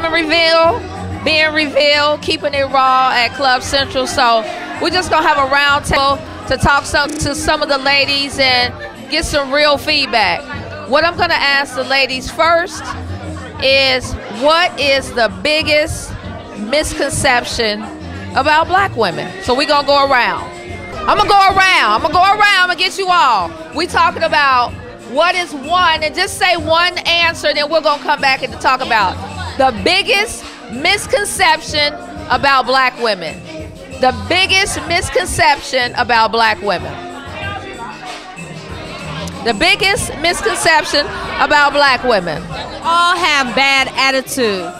Women Reveal being revealed, keeping it raw at Club Central. So we're just going to have a round table to talk to some of the ladies and get some real feedback. What I'm going to ask the ladies first is, what is the biggest misconception about black women? So we're going to go around. I'm going to go around. I'm going to get you all. We talking about what is one, and just say one answer, then we're going to come back and talk about the biggest misconception about black women. The biggest misconception about black women. The biggest misconception about black women. All have bad attitudes.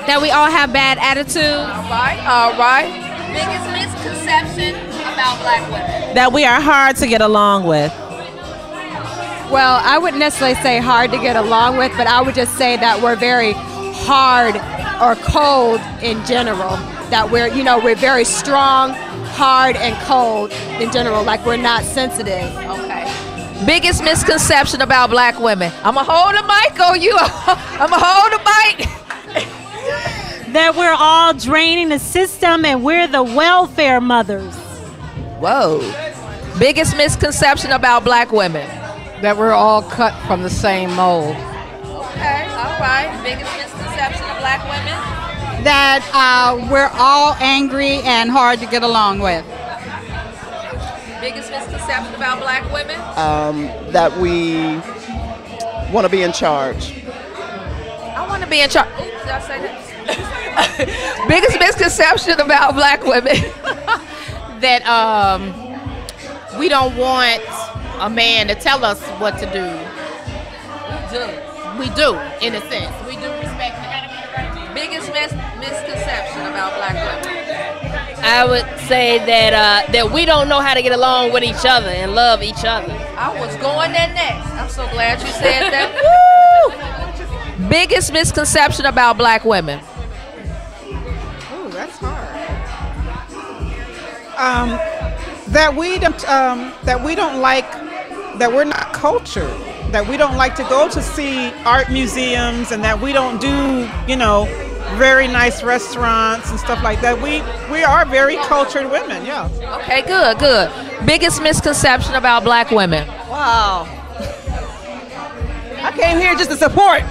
That we all have bad attitudes. All right. Biggest misconception about black women. That we are hard to get along with. Well, I wouldn't necessarily say hard to get along with, but I would just say that we're very hard or cold in general. That we're very strong, hard, and cold in general. Like we're not sensitive. Okay. Biggest misconception about black women. I'm going to hold the mic on you. I'm going to hold the mic. That we're all draining the system and we're the welfare mothers. Whoa. Biggest misconception about black women. That we're all cut from the same mold. Okay, all right. Biggest misconception of black women. That we're all angry and hard to get along with. Biggest misconception about black women. That we want to be in charge. I want to be in charge. Oops, did I say that? Biggest misconception about black women. That we don't want a man to tell us what to do. We do, in a sense. We do respect that. Biggest misconception about black women. I would say that we don't know how to get along with each other and love each other. I was going there next. I'm so glad you said that. Woo! Biggest misconception about black women. Ooh, that's hard. That we're not cultured, that we don't like to go to see art museums, and that we don't do, very nice restaurants and stuff like that. We are very cultured women, yeah. Okay, good. Biggest misconception about black women. Wow. I came here just to support.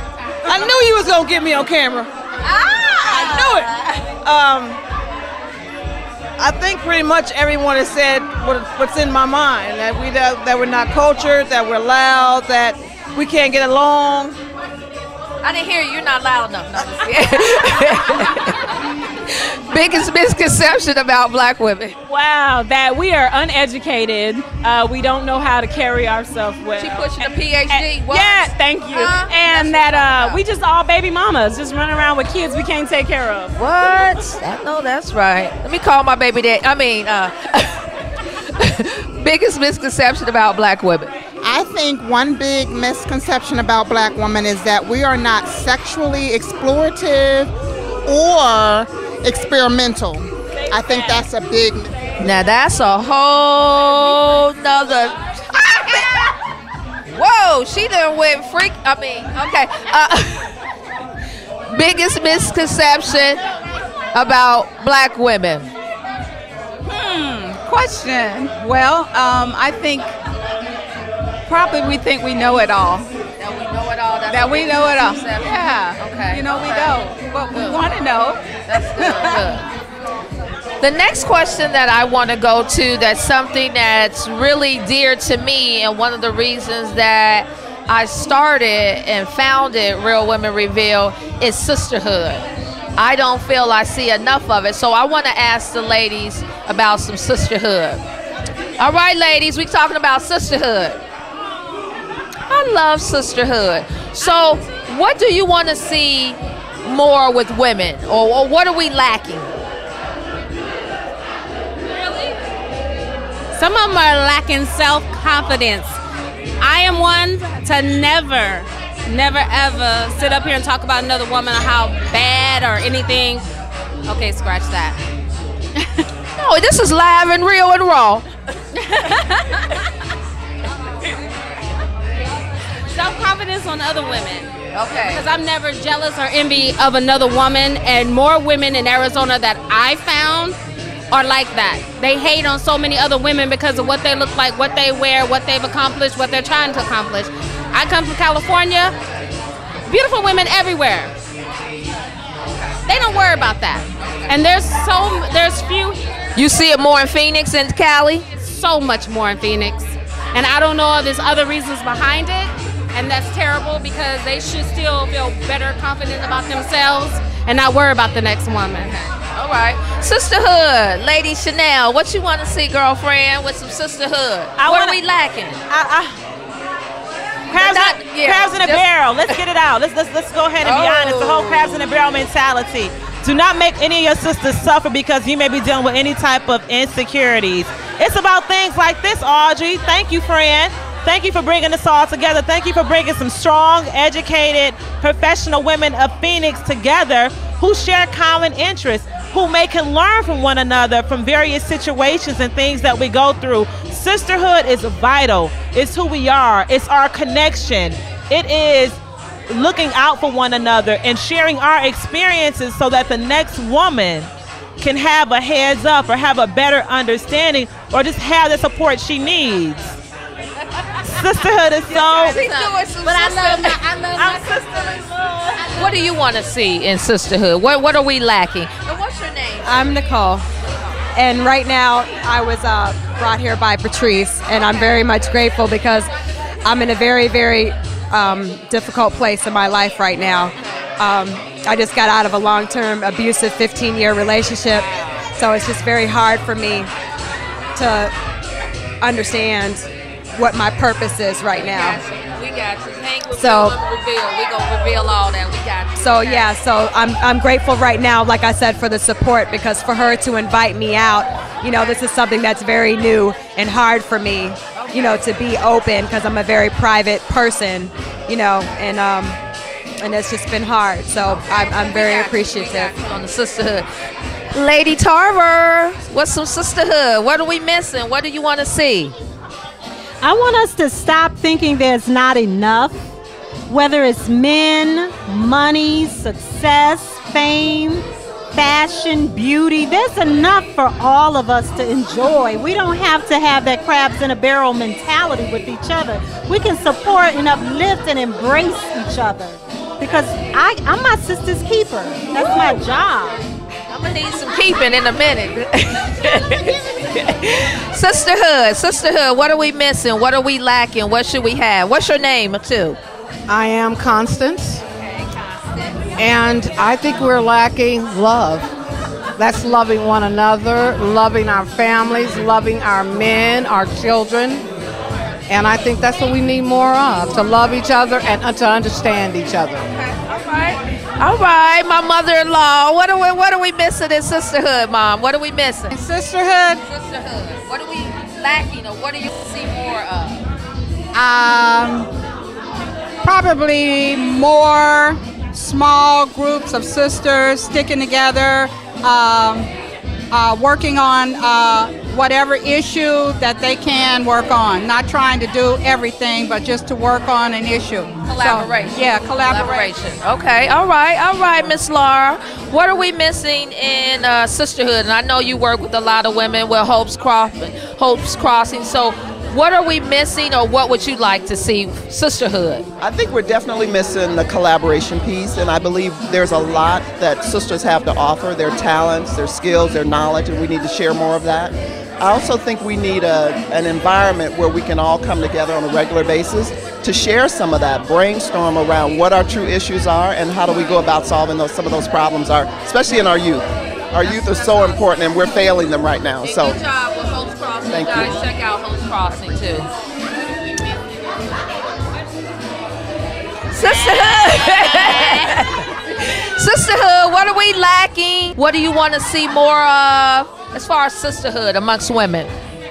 I knew you was going to get me on camera. I knew it. I think pretty much everyone has said what's in my mind. That we're not cultured, that we're loud, that we can't get along. I didn't hear you. You're not loud enough. No, biggest misconception about black women. Wow, that we are uneducated. We don't know how to carry ourselves well. She pushing a PhD. What? Yeah, thank you. And that we just all baby mamas, just running around with kids we can't take care of. What? I know that's right. Let me call my baby dad. Biggest misconception about black women. I think one big misconception about black women is that we are not sexually explorative or experimental. I think that's a big... Now that's a whole nother... Whoa, she done went freak... okay. Biggest misconception about black women. Question. Well, I think... Probably we think we know it all. That we know it all. That we know it all. Yeah. Okay. We don't, but we want to know. That's good. The next question that I want to go to, that's something that's really dear to me, and one of the reasons that I started and founded Real Women Reveal is sisterhood. I don't feel I see enough of it, so I want to ask the ladies about some sisterhood. All right, ladies, we're talking about sisterhood. I love sisterhood. So what do you want to see more with women, or what are we lacking? Really? Some of them are lacking self-confidence. I am one to never ever sit up here and talk about another woman or how bad or anything. Okay, scratch that. No, this is live and real and raw. Self-confidence on other women. Okay. Because I'm never jealous or envy of another woman, and more women in Arizona that I found are like that. They hate on so many other women because of what they look like, what they wear, what they've accomplished, what they're trying to accomplish. I come from California, beautiful women everywhere. They don't worry about that. And there's few. You see it more in Phoenix and Cali? So much more in Phoenix. And I don't know if there's other reasons behind it, and that's terrible because they should still feel better, confident about themselves and not worry about the next woman. All right. Sisterhood. Lady Chanel, what you want to see, girlfriend, with some sisterhood? What are we lacking? Crabs in a barrel. Let's get it out. Let's go ahead and be honest. The whole crabs in a barrel mentality. Do not make any of your sisters suffer because you may be dealing with any type of insecurities. It's about things like this, Audrey. Thank you, friend. Thank you for bringing us all together. Thank you for bringing some strong, educated, professional women of Phoenix together who share common interests, who can learn from one another from various situations and things that we go through. Sisterhood is vital. It's who we are. It's our connection. It is looking out for one another and sharing our experiences so that the next woman can have a heads up or have a better understanding or just have the support she needs. Sisterhood is so. But I love my sisterhood. What do you want to see in sisterhood? What are we lacking? And what's your name? I'm Nicole. And right now, I was brought here by Patrice, and I'm very much grateful because I'm in a very, very difficult place in my life right now. I just got out of a long-term, abusive 15-year relationship, so it's just very hard for me to understand what my purpose is right now. We got you. Hang with So- We're going to reveal all that. We got you. So yeah, so I'm grateful right now, like I said, for the support, because for her to invite me out, you know, this is something that's very new and hard for me, you know, to be open because I'm a very private person, you know, and it's just been hard. So I'm very appreciative. On the sisterhood. Lady Tarver, what's some sisterhood? What are we missing? What do you want to see? I want us to stop thinking there's not enough, whether it's men, money, success, fame, fashion, beauty. There's enough for all of us to enjoy. We don't have to have that crabs in a barrel mentality with each other. We can support and uplift and embrace each other because I'm my sister's keeper. That's my job. I'm going to need some keeping in a minute. Sisterhood, what are we missing? What are we lacking? What should we have? What's your name, too? I am Constance. And I think we're lacking love. That's loving one another, loving our families, loving our men, our children. And I think that's what we need more of, to love each other and to understand each other. All right, my mother-in-law. What are we missing in sisterhood, Mom? What are we missing? In sisterhood? Sisterhood. What are we lacking, or what do you see more of? Probably more small groups of sisters sticking together, working on whatever issue that they can work on. Not trying to do everything, but just to work on an issue. Collaboration. So, yeah, collaboration. Okay, all right, Miss Laura. What are we missing in sisterhood? And I know you work with a lot of women with Hope's Crossing. So what are we missing, or what would you like to see sisterhood? I think we're definitely missing the collaboration piece, and I believe there's a lot that sisters have to offer, their talents, their skills, their knowledge, and we need to share more of that. I also think we need an environment where we can all come together on a regular basis to share some of that, brainstorm around what our true issues are and how do we go about solving some of those problems are, especially in our youth. Our youth is so important, and we're failing them right now. So, good job with Hope's Crossing. Thank you. Guys, check out Hope's Crossing too. Sisterhood, what are we lacking? What do you want to see more of as far as sisterhood amongst women?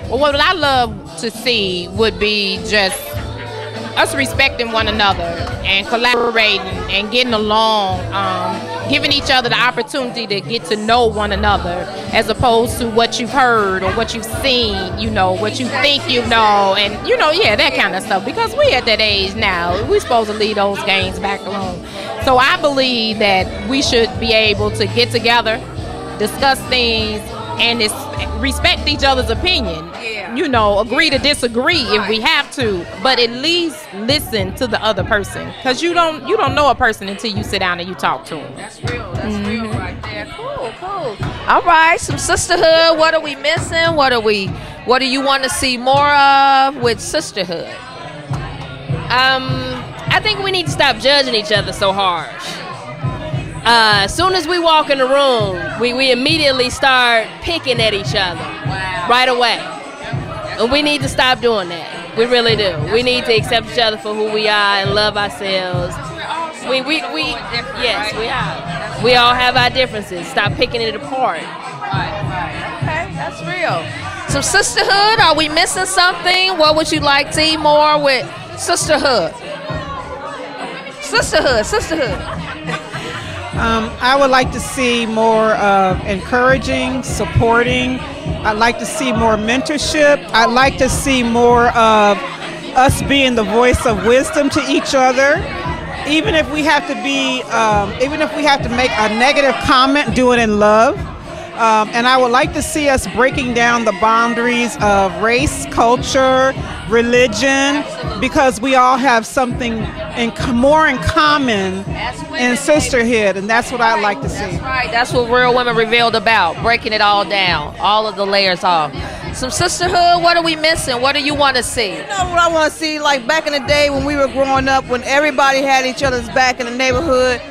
Well, what I love to see would be just us respecting one another and collaborating and getting along, giving each other the opportunity to get to know one another, as opposed to what you've heard or what you've seen, you know, what you think you know, and you know, yeah, that kind of stuff. Because we at that age now, we're supposed to leave those games back alone. So I believe that we should be able to get together, discuss things, and respect each other's opinion. Yeah. You know, agree to disagree if we have to, but at least listen to the other person, because you don't know a person until you sit down and you talk to them. That's real. That's real right there. Cool. All right, some sisterhood. What are we missing? What do you want to see more of with sisterhood? I think we need to stop judging each other so harsh. As soon as we walk in the room, we immediately start picking at each other right away. And we need to stop doing that. We really do. We need to accept each other for who we are and love ourselves. Yes, we are. We all have our differences. Stop picking it apart. Right. Okay, that's real. So sisterhood, are we missing something? What would you like to see more with sisterhood? Sisterhood. I would like to see more encouraging, supporting. I'd like to see more mentorship. I'd like to see more of us being the voice of wisdom to each other. Even if we have to make a negative comment, do it in love. And I would like to see us breaking down the boundaries of race, culture, religion, because we all have something more in common in sisterhood, and that's what I'd like to see. That's right. That's what Real Women Revealed about, breaking it all down, all of the layers off. Some sisterhood, what are we missing? What do you want to see? You know what I want to see? Like back in the day when we were growing up, when everybody had each other's back in the neighborhood.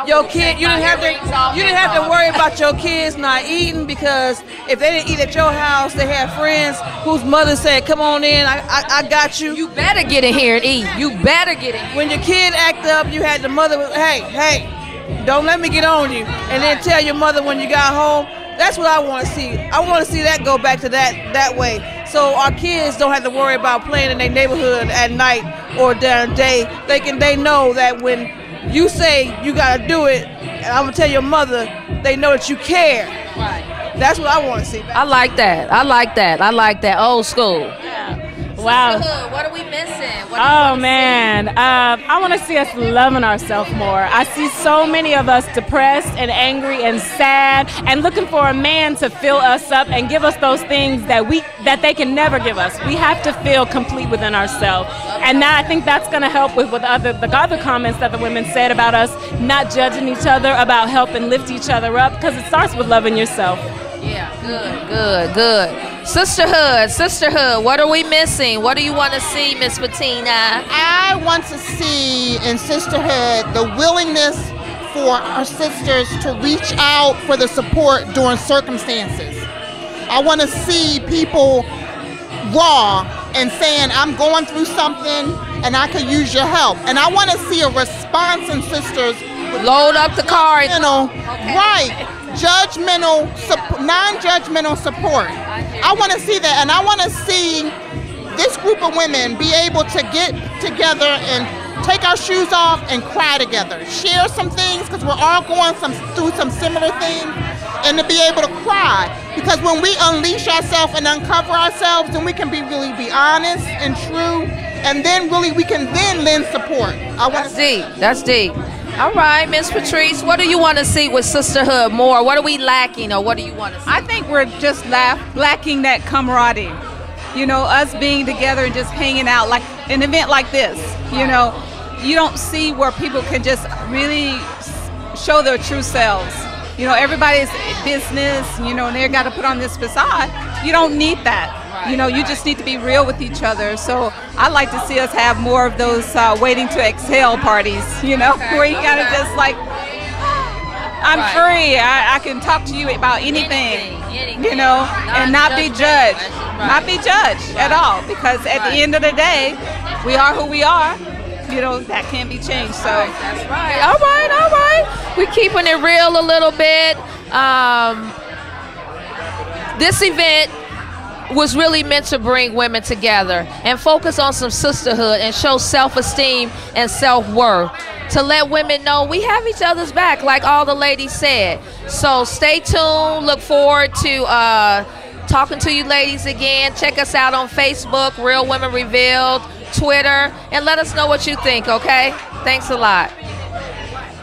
Your kid, you didn't have to worry about your kids not eating, because if they didn't eat at your house, they had friends whose mother said, "Come on in, I got you." You better get in here and eat. You better get in here. When your kid act up, you had the mother, "Hey, don't let me get on you," and then tell your mother when you got home. That's what I want to see. I want to see that go back to that way, so our kids don't have to worry about playing in their neighborhood at night or during the day. They know that when you say you gotta do it, and I'm gonna tell your mother, they know that you care. Right. That's what I want to see. I like that. Old school. Yeah. Wow. Sisterhood, what are we missing? Oh man, I want to see us loving ourselves more. I see so many of us depressed and angry and sad, and looking for a man to fill us up and give us those things that they can never give us. We have to feel complete within ourselves, and I think that's going to help with the other comments that the women said about us not judging each other, about helping lift each other up, because it starts with loving yourself. Yeah, good. Sisterhood, what are we missing? What do you want to see, Miss Bettina? I want to see in sisterhood the willingness for our sisters to reach out for the support during circumstances. I want to see people raw and saying, "I'm going through something and I could use your help." And I want to see a response in sisters. Load up the car. Right. Non-judgmental support. I want to see that, and I want to see this group of women be able to get together and take our shoes off and cry together, share some things, because we're all going through some similar things, and to be able to cry, because when we unleash ourselves and uncover ourselves, then we can really be honest and true, and then really we can then lend support. That's deep. All right, Miss Patrice, what do you want to see with sisterhood more? What are we lacking, or what do you want to see? I think we're just lacking that camaraderie. You know, us being together and just hanging out, like an event like this. You know, you don't see where people can just really show their true selves. You know, everybody's business, you know, and they've got to put on this facade. You don't need that. You know, you just need to be real with each other. So I'd like to see us have more of those waiting to exhale parties, you know, where you gotta just like, I'm free. I can talk to you about anything, you know, and not be judged. Not be judged at all, because at the end of the day, we are who we are. You know, that can't be changed. So that's right. All right. We're keeping it real a little bit. This event was really meant to bring women together and focus on some sisterhood and show self-esteem and self-worth, to let women know we have each other's back, like all the ladies said. So stay tuned. Look forward to talking to you ladies again. Check us out on Facebook, Real Women Revealed, Twitter, and let us know what you think, okay? Thanks a lot.